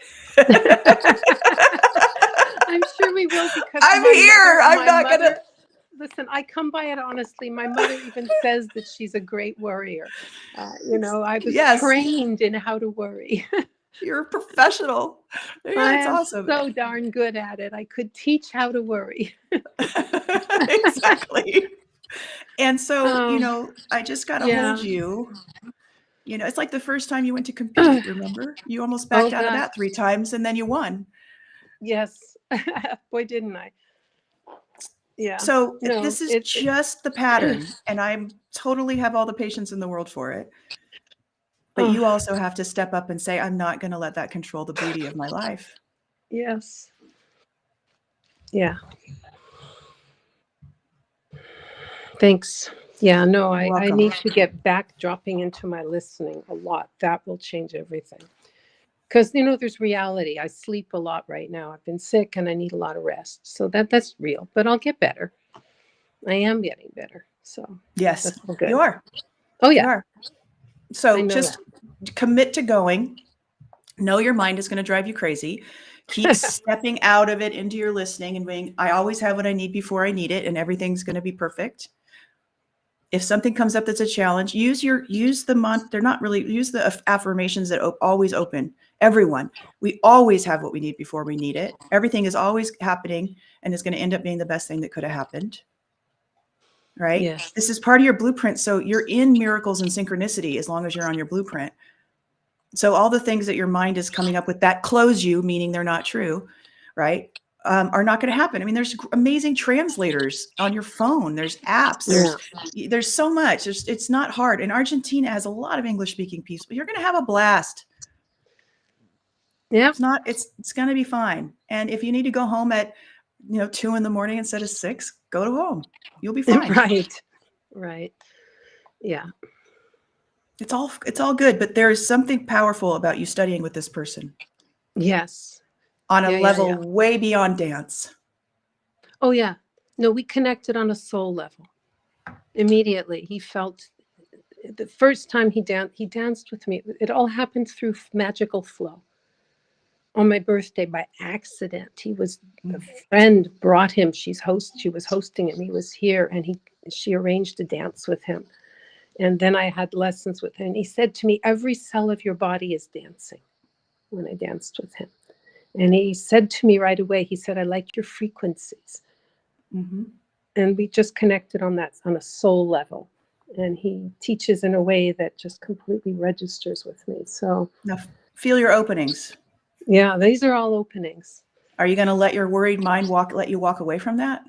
I'm sure we will, because I'm here. I'm not going to. Listen, I come by it honestly. My mother even says that she's a great worrier. I was trained in how to worry. You're a professional. Yeah, it's awesome. So darn good at it. I could teach how to worry. Exactly. And so, I just got to hold you. It's like the first time you went to compete, remember? You almost backed out of that 3 times and then you won. Yes. Boy, didn't I. Yeah. So this is just the pattern, and I totally have all the patience in the world for it. But you also have to step up and say, I'm not going to let that control the beauty of my life. Yes. Yeah. Thanks. Yeah, no, I need to get back dropping into my listening a lot. That will change everything. Because, there's reality. I sleep a lot right now. I've been sick and I need a lot of rest. So that's real, but I'll get better. I am getting better. So yes, you are. Oh, yeah. You are. So just commit to going. Know your mind is going to drive you crazy. Keep stepping out of it into your listening and being, I always have what I need before I need it, and everything's going to be perfect. If something comes up that's a challenge, use they're not really, use the affirmations that always open. Everyone, we always have what we need before we need it. Everything is always happening and is going to end up being the best thing that could have happened. Right? Yes. This is part of your blueprint. So you're in miracles and synchronicity as long as you're on your blueprint. So all the things that your mind is coming up with that close you, meaning they're not true, right? Are not going to happen. I mean, there's amazing translators on your phone. There's apps. There's so much. It's not hard. And Argentina has a lot of English speaking people. You're going to have a blast. Yeah. It's going to be fine. And if you need to go home at 2 a.m. instead of 6, go to home. You'll be fine. Right. Yeah. It's all good, but there is something powerful about you studying with this person. Yes. On a level way beyond dance. Oh yeah. No, we connected on a soul level. Immediately, he felt the first time he danced with me. It all happened through magical flow. On my birthday, by accident, a friend brought him. She was hosting him. He was here, and she arranged a dance with him. And then I had lessons with him. And he said to me, every cell of your body is dancing when I danced with him. And he said to me right away, he said, I like your frequencies. Mm-hmm. And we just connected on a soul level. And he teaches in a way that just completely registers with me. So now feel your openings. Yeah, these are all openings. Are you going to let your worried mind let you walk away from that?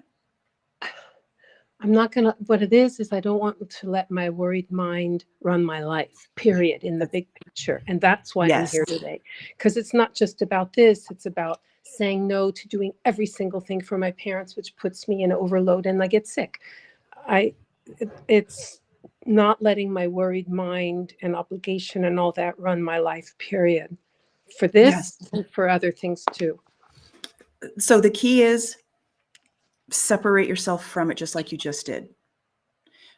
I'm not going to, what it is I don't want to let my worried mind run my life, period, in the big picture. And that's why I'm here today. Because it's not just about this, it's about saying no to doing every single thing for my parents, which puts me in overload and I get sick. It's not letting my worried mind and obligation and all that run my life, period. For this and for other things too. So the key is separate yourself from it, just like you just did.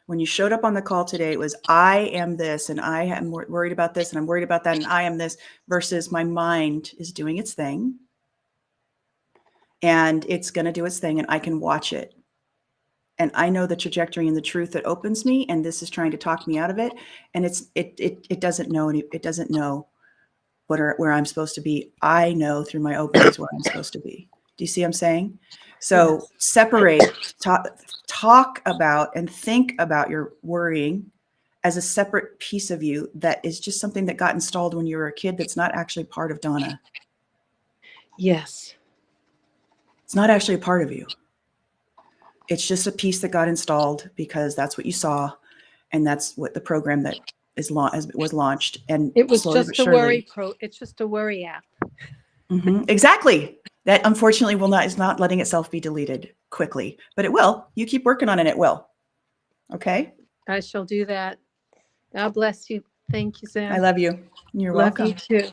When you showed up on the call today, it was, I am this, and I am worried about this, and I'm worried about that, and I am this, versus my mind is doing its thing, and it's going to do its thing, and I can watch it. And I know the trajectory and the truth that opens me, and this is trying to talk me out of it, and it doesn't know where I'm supposed to be. I know through my openings where I'm supposed to be. Do you see what I'm saying? So separate, talk about and think about your worrying as a separate piece of you that is just something that got installed when you were a kid that's not actually part of Donna. Yes. It's not actually a part of you. It's just a piece that got installed because that's what you saw, and that's what the program that was launched. And it was just a worry it's just a worry app. Mm-hmm. Exactly. That unfortunately is not letting itself be deleted quickly, but it will. You keep working on it, it will. Okay. I shall do that. God bless you. Thank you, Sam. I love you. You're welcome. Love you too.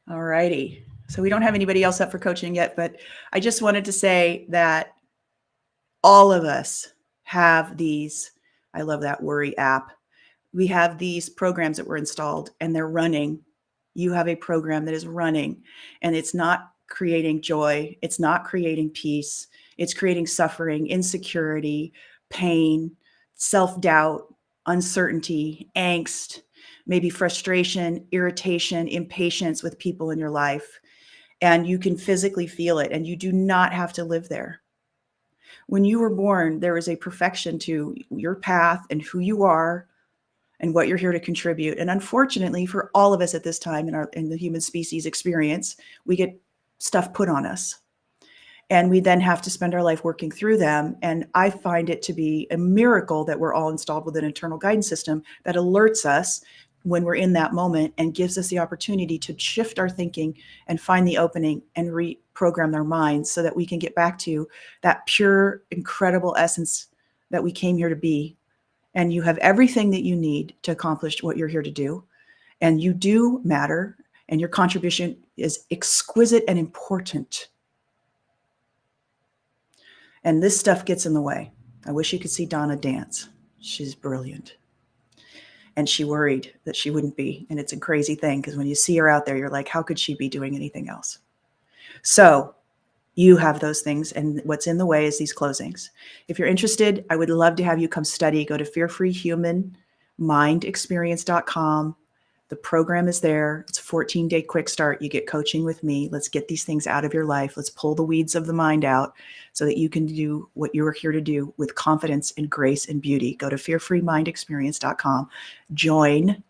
All righty. So we don't have anybody else up for coaching yet, but I just wanted to say that all of us have these, I love that worry app. We have these programs that were installed and they're running. You have a program that is running and it's not creating joy. It's not creating peace. It's creating suffering, insecurity, pain, self-doubt, uncertainty, angst, maybe frustration, irritation, impatience with people in your life. And you can physically feel it and you do not have to live there. When you were born, there is a perfection to your path and who you are and what you're here to contribute. And unfortunately, for all of us at this time in the human species experience, we get stuff put on us. And we then have to spend our life working through them. And I find it to be a miracle that we're all installed with an internal guidance system that alerts us when we're in that moment and gives us the opportunity to shift our thinking and find the opening and reprogram our minds so that we can get back to that pure, incredible essence that we came here to be. And you have everything that you need to accomplish what you're here to do. And you do matter, and your contribution is exquisite and important. And this stuff gets in the way. I wish you could see Donna dance. She's brilliant. And she worried that she wouldn't be. And it's a crazy thing because when you see her out there, you're like, how could she be doing anything else? So You have those things, and what's in the way is these closings. If you're interested, I would love to have you come study. Go to fearfreehumanmindexperience.com. The program is there. It's a 14-day quick start. You get coaching with me. Let's get these things out of your life. Let's pull the weeds of the mind out so that you can do what you are here to do with confidence and grace and beauty. Go to fearfreemindexperience.com. Join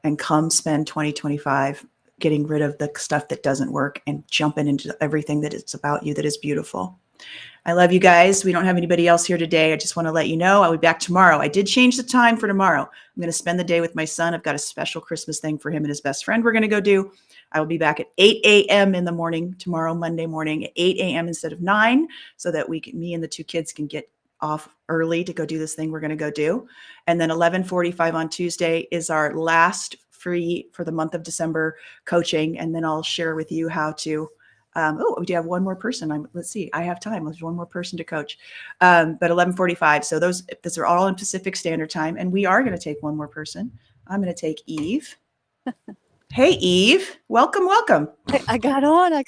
and come spend 2025 getting rid of the stuff that doesn't work and jumping into everything that is about you that is beautiful. I love you guys. We don't have anybody else here today. I just want to let you know I'll be back tomorrow. I did change the time for tomorrow. I'm going to spend the day with my son. I've got a special Christmas thing for him and his best friend we're going to go do. I will be back at 8 a.m. in the morning tomorrow, Monday morning, at 8 a.m. instead of 9, so that me and the 2 kids can get off early to go do this thing we're going to go do. And then 11:45 on Tuesday is our last free for the month of December coaching. And then I'll share with you how to we do have one more person. Let's see. I have time. There's one more person to coach. But 11:45. So those are all in Pacific Standard Time. And we are going to take one more person. I'm going to take Eve. Hey, Eve. Welcome, welcome. I got on. I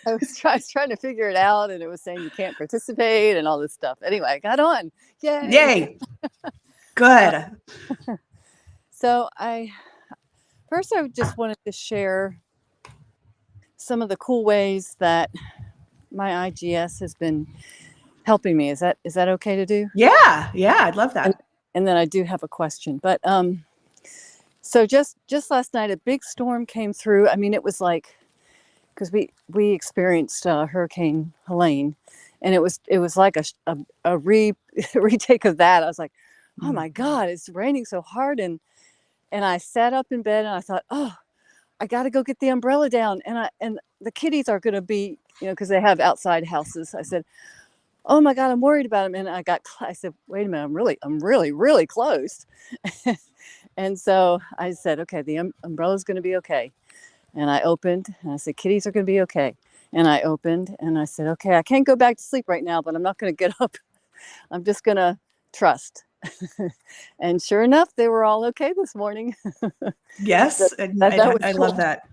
was trying to figure it out, and it was saying you can't participate and all this stuff. Anyway, I got on. Yay. Yay. Good. So I just wanted to share some of the cool ways that my IGS has been helping me. Is that okay to do? Yeah, I'd love that. And then I do have a question. But so just last night, a big storm came through. I mean, it was like, because we experienced Hurricane Helene, and it was like a retake of that. I was like, oh my God, it's raining so hard, and I sat up in bed and I thought, oh, I got to go get the umbrella down, and the kitties are going to be, because they have outside houses. I said, oh my God, I'm worried about them, and I said, wait a minute, I'm really, really close. And so I said, okay, the umbrella's going to be okay. And I opened, and I said, kitties are going to be okay. And I opened, and I said, okay, I can't go back to sleep right now, but I'm not going to get up. I'm just going to trust. And sure enough, they were all okay this morning. Yes, I love that.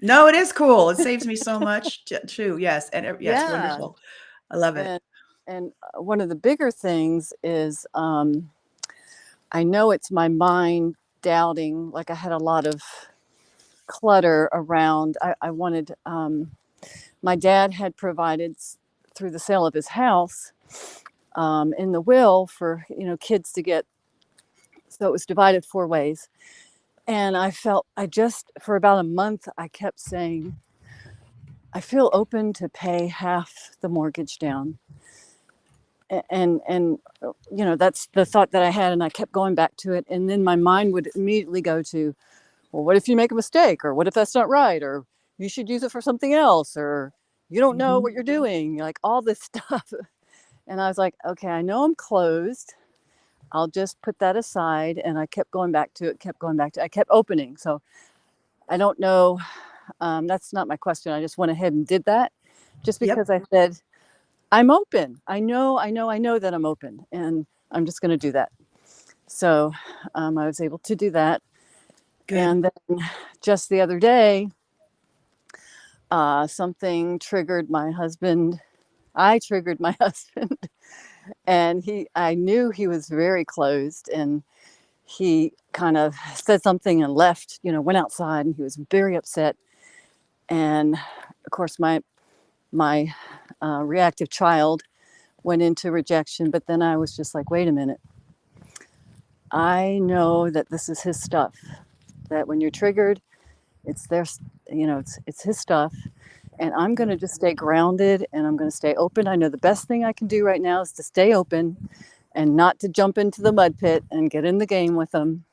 No, it is cool. It saves me so much too. Yes, and yes, yeah. Wonderful. I love it. And one of the bigger things is, I know it's my mind doubting. Like I had a lot of clutter around. I wanted. My dad had provided through the sale of his house. In the will for kids to get, so it was divided 4 ways, and I felt for about a month I kept saying I feel open to pay half the mortgage down, and that's the thought that I had, and I kept going back to it, and then my mind would immediately go to, well, what if you make a mistake, or what if that's not right, or you should use it for something else, or you don't know what you're doing, like all this stuff. And I was like, okay, I know I'm closed. I'll just put that aside. And I kept going back to it, I kept opening. So I don't know. That's not my question. I just went ahead and did that just because I said, I'm open. I know that I'm open, and I'm just going to do that. So I was able to do that. Good. And then just the other day, something triggered my husband. I triggered my husband, and I knew he was very closed, and he kind of said something and left, went outside, and he was very upset. And of course, my reactive child went into rejection, but then I was just like, wait a minute. I know that this is his stuff, that when you're triggered, it's their, it's his stuff. And I'm going to just stay grounded, and I'm going to stay open. I know the best thing I can do right now is to stay open and not to jump into the mud pit and get in the game with them.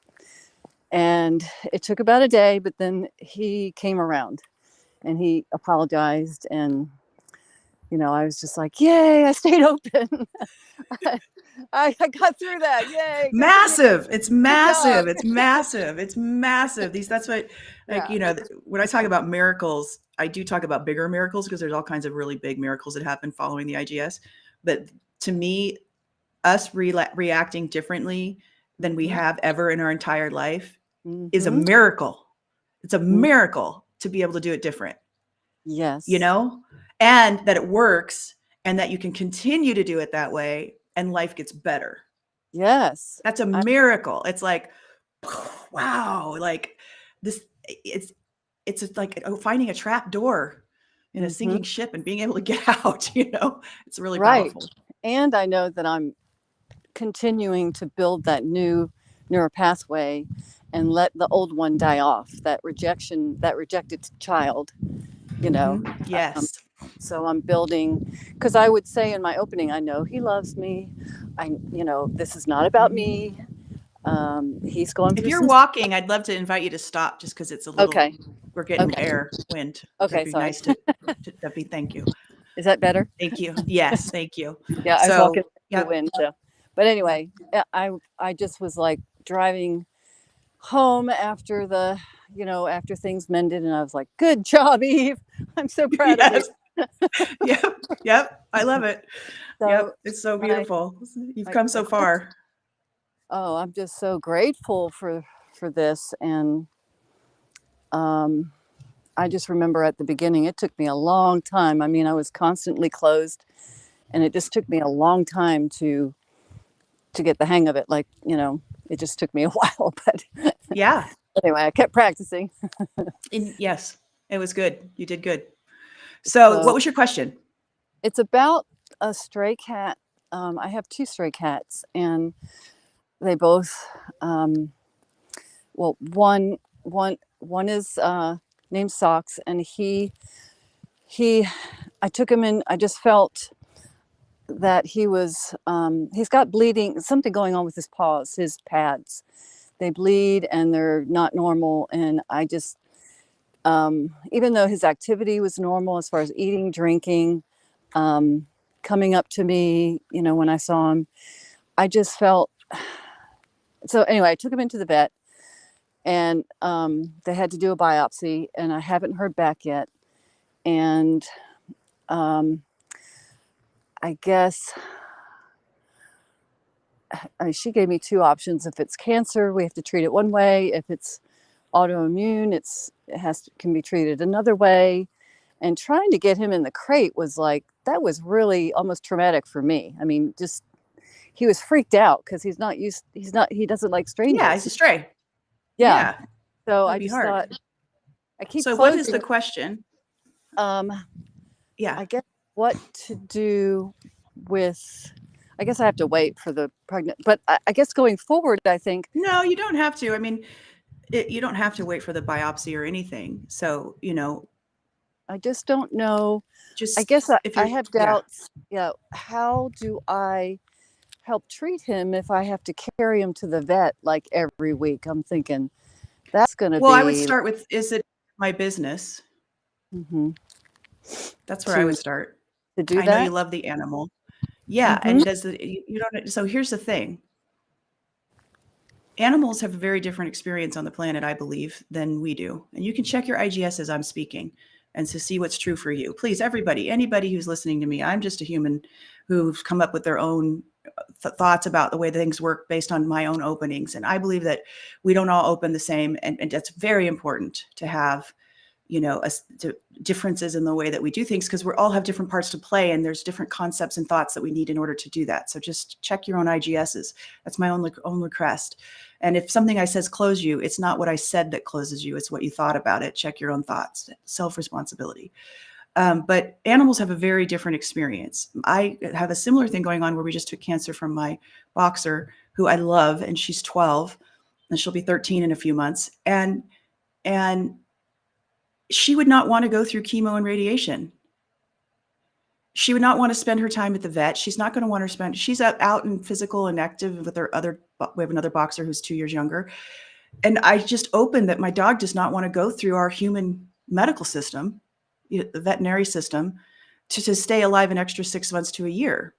And it took about a day, but then he came around and he apologized. And, I was just like, yay, I stayed open. I got through that. Yay. Massive. It's massive. It's massive. It's massive. That's what, when I talk about miracles, I do talk about bigger miracles because there's all kinds of really big miracles that happen following the IGS. But to me, us reacting differently than we have ever in our entire life is a miracle. It's a miracle to be able to do it different. Yes. and that it works and that you can continue to do it that way and life gets better. Yes. That's a miracle. It's like, wow, like this, it's like finding a trap door in a sinking ship and being able to get out, it's really Right. powerful. And I know that I'm continuing to build that new neural pathway and let the old one die off, that rejected child, you know. Yes. So I'm building, because I would say in my opening, I know he loves me. This is not about me. He's going If through you're some. walking, I'd love to invite you to stop just because it's a little, Okay. we're getting Okay. wind. That'd Okay. be Sorry. nice that'd be, thank you. Is that better? Thank you. Yes. Thank you. Yeah, I was So, walking through the yep. wind. So, but anyway, I just was like driving home after things mended, and I was like, "Good job, Eve! I'm so proud of you." Yes. Yep. Yep. I love it. So Yep. It's so my beautiful. You've my, come my so far. I'm just so grateful for this, and I just remember at the beginning, it took me a long time. I mean, I was constantly closed, and it just took me a long time to get the hang of it. Like, it just took me a while, but Yeah. anyway, I kept practicing. And yes, it was good. You did good. So what So was your question? it's about a stray cat. I have two stray cats, and they both, well, one is named Socks, and he, I took him in. I just felt that he's got bleeding, something going on with his paws, his pads. They bleed and they're not normal. And I just, even though his activity was normal as far as eating, drinking, coming up to me, when I saw him, I just felt. So anyway, I took him into the vet, and they had to do a biopsy, and I haven't heard back yet. And I guess she gave me two options. If it's cancer, we have to treat it one way. If it's autoimmune, can be treated another way. And trying to get him in the crate that was really almost traumatic for me. I mean, just he was freaked out because he doesn't like Yeah, he's strangers. a stray. Yeah. Yeah, So I that'd be just hard. thought, I keep So what is the closing. question? Yeah. I guess what to do with. I guess I have to wait for the pregnant, but I guess going forward, I think. No, you don't have to. I mean, you don't have to wait for the biopsy or anything. So, I just don't know. I just guess if I you're, have yeah. doubts. Yeah. How do I help treat him if I have to carry him to the vet like every week? I'm thinking that's going to Well, I would be start with, is it my business? mm-hmm, That's where I would start. to do I know you that. love the animal. Yeah. Mm-hmm. And you don't, so here's the thing. Animals have a very different experience on the planet, I believe, than we do. And you can check your IGS as I'm speaking and to see what's true for you. Please, anybody who's listening to me, I'm just a human who's come up with their own thoughts about the way things work based on my own openings. And I believe that we don't all open the same. And that's very important to have, differences in the way that we do things because we all have different parts to play and there's different concepts and thoughts that we need in order to do that. So just check your own IGSs. That's my own request. And if something I says close you, it's not what I said that closes you. It's what you thought about it. Check your own thoughts, self-responsibility. But animals have a very different experience. I have a similar thing going on where we just took cancer from my boxer who I love, and she's 12 and she'll be 13 in a few months. And she would not want to go through chemo and radiation. She would not want to spend her time at the vet. She's not going to want to she's out and physical and active with we have another boxer who's 2 years younger. And I just opened that my dog does not want to go through our human medical system, the veterinary system, to stay alive an extra 6 months to a year,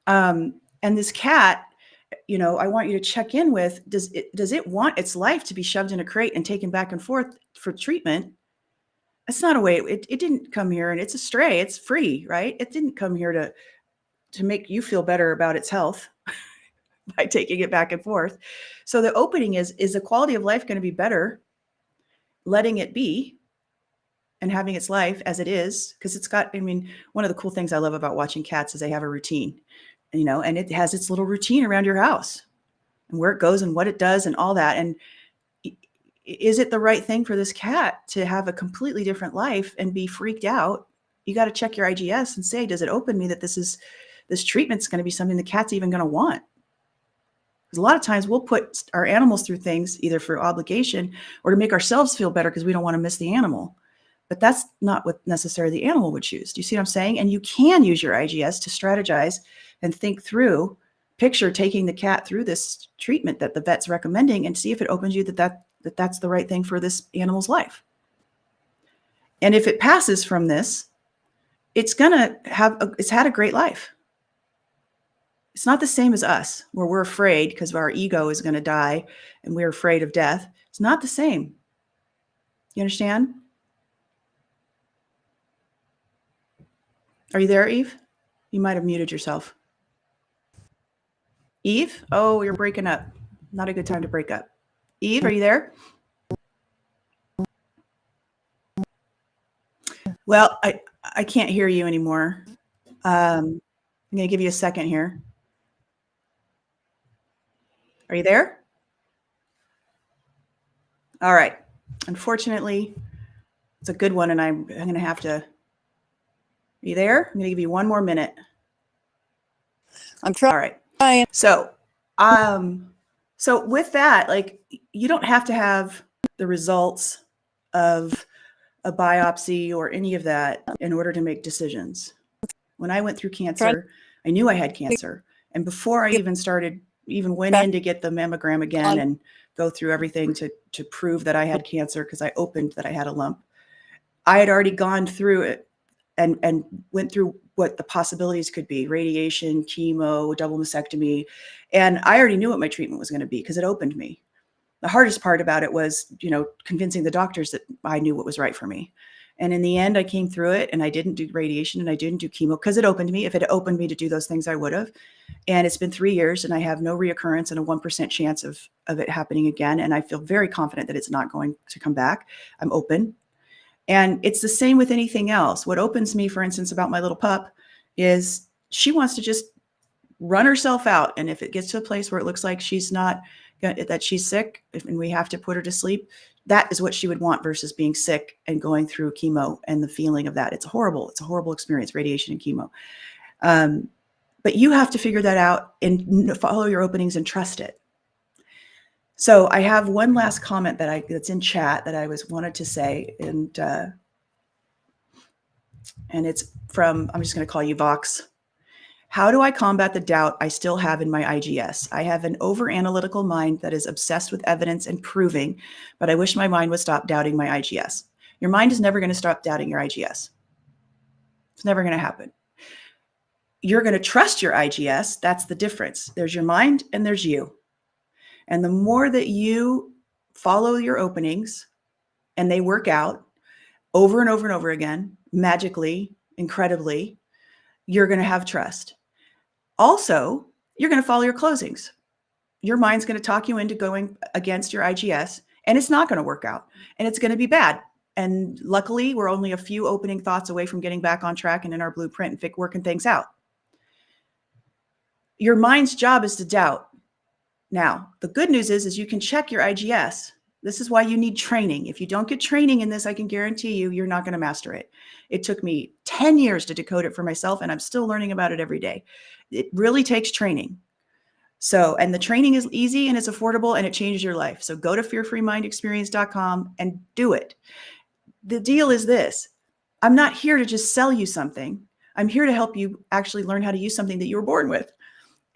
and this cat, I want you to check in with, does it want its life to be shoved in a crate and taken back and forth for treatment? That's not a way. It didn't come here, and it's a stray. It's free, right? It didn't come here to make you feel better about its health by taking it back and forth. So the opening is the quality of life going to be better letting it be and having its life as it is, because it's got, I mean, one of the cool things I love about watching cats is they have a routine, and it has its little routine around your house and where it goes and what it does and all that. And is it the right thing for this cat to have a completely different life and be freaked out? You got to check your IGS and say, does it open me that this treatment's going to be something the cat's even going to want? Because a lot of times we'll put our animals through things either for obligation or to make ourselves feel better because we don't want to miss the animal. But that's not what necessarily the animal would choose. Do you see what I'm saying? And you can use your IGS to strategize and think through, picture taking the cat through this treatment that the vet's recommending and see if it opens you that's the right thing for this animal's life. And if it passes from this, it's had a great life. It's not the same as us, where we're afraid because our ego is going to die and we're afraid of death. It's not the same. You understand? Are you there, Eve? You might have muted yourself. Eve? Oh, you're breaking up. Not a good time to break up. Eve, are you there? Well, I can't hear you anymore. I'm going to give you a second here. Are you there? All right. Unfortunately, it's a good one, and I'm going to have to. Are you there? I'm going to give you one more minute. I'm trying. All right. So with that, like, you don't have to have the results of a biopsy or any of that in order to make decisions. When I went through cancer, I knew I had cancer. And before I even went in to get the mammogram again and go through everything to prove that I had cancer, because I opened that I had a lump, I had already gone through it and went through what the possibilities could be: radiation, chemo, double mastectomy. And I already knew what my treatment was going to be because it opened me. The hardest part about it was, convincing the doctors that I knew what was right for me. And in the end, I came through it, and I didn't do radiation and I didn't do chemo because it opened me. If it had opened me to do those things, I would have. And it's been 3 years, and I have no reoccurrence and a 1% chance of it happening again. And I feel very confident that it's not going to come back. I'm open. And it's the same with anything else. What opens me, for instance, about my little pup is she wants to just run herself out. And if it gets to a place where it looks like that she's sick and we have to put her to sleep, that is what she would want versus being sick and going through chemo and the feeling of that. It's a horrible experience, radiation and chemo. But you have to figure that out and follow your openings and trust it. So I have one last comment that's in chat that I wanted to say, and it's from, I'm just going to call you Vox. How do I combat the doubt I still have in my IGS? I have an over-analytical mind that is obsessed with evidence and proving, but I wish my mind would stop doubting my IGS. Your mind is never going to stop doubting your IGS. It's never going to happen. You're going to trust your IGS. That's the difference. There's your mind and there's you. And the more that you follow your openings and they work out over and over and over again, magically, incredibly, you're going to have trust. Also, you're going to follow your closings. Your mind's going to talk you into going against your IGS, and it's not going to work out, and it's going to be bad. And luckily, we're only a few opening thoughts away from getting back on track and in our blueprint and working things out. Your mind's job is to doubt. Now, the good news is you can check your IGS. This is why you need training. If you don't get training in this, I can guarantee you're not going to master it. It took me 10 years to decode it for myself, and I'm still learning about it every day. It really takes training. So, and the training is easy and it's affordable and it changes your life. So go to fearfreemindexperience.com and do it. The deal is this: I'm not here to just sell you something. I'm here to help you actually learn how to use something that you were born with.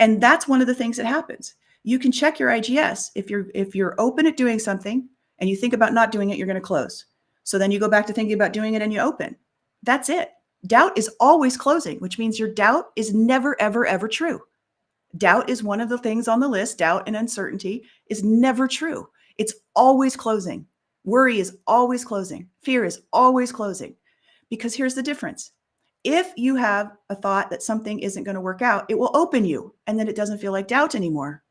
And that's one of the things that happens. You can check your IGS. If you're open at doing something and you think about not doing it, you're going to close. So then you go back to thinking about doing it and you open. That's it. Doubt is always closing, which means your doubt is never, ever, ever true. Doubt is one of the things on the list. Doubt and uncertainty is never true. It's always closing. Worry is always closing. Fear is always closing. Because here's the difference. If you have a thought that something isn't going to work out, it will open you, and then it doesn't feel like doubt anymore.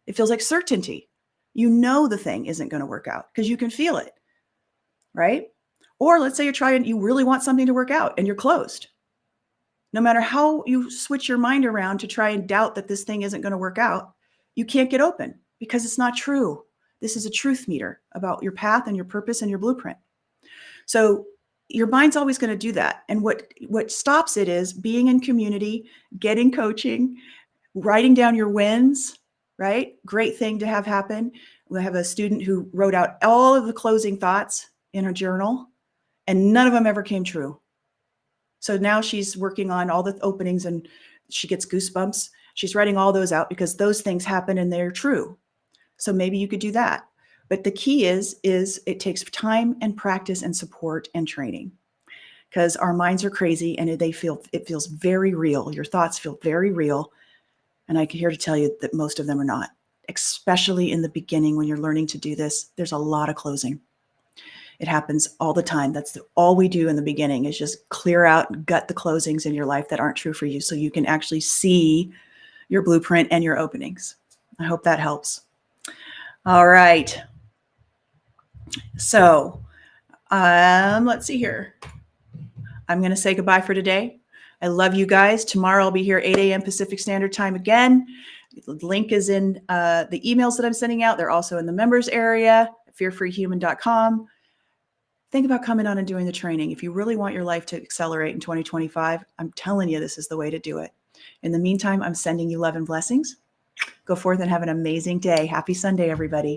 It feels like certainty. You know the thing isn't going to work out because you can feel it, right? Or let's say you really want something to work out and you're closed. No matter how you switch your mind around to try and doubt that this thing isn't going to work out, you can't get open because it's not true. This is a truth meter about your path and your purpose and your blueprint. So your mind's always going to do that. And what stops it is being in community, getting coaching, writing down your wins, right? Great thing to have happen. We have a student who wrote out all of the closing thoughts in her journal, and none of them ever came true. So now she's working on all the openings and she gets goosebumps. She's writing all those out because those things happen and they're true. So maybe you could do that. But the key is it takes time and practice and support and training, because our minds are crazy and it feels very real. Your thoughts feel very real. And I'm here to tell you that most of them are not, especially in the beginning when you're learning to do this. There's a lot of closing. It happens all the time. That's all we do in the beginning is just clear out and gut the closings in your life that aren't true for you so you can actually see your blueprint and your openings. I hope that helps. All right. So let's see here. I'm going to say goodbye for today. I love you guys. Tomorrow I'll be here 8 a.m. Pacific Standard Time again. The link is in the emails that I'm sending out. They're also in the members area at fearfreehuman.com. Think about coming on and doing the training. If you really want your life to accelerate in 2025, I'm telling you, this is the way to do it. In the meantime, I'm sending you love and blessings. Go forth and have an amazing day. Happy Sunday, everybody.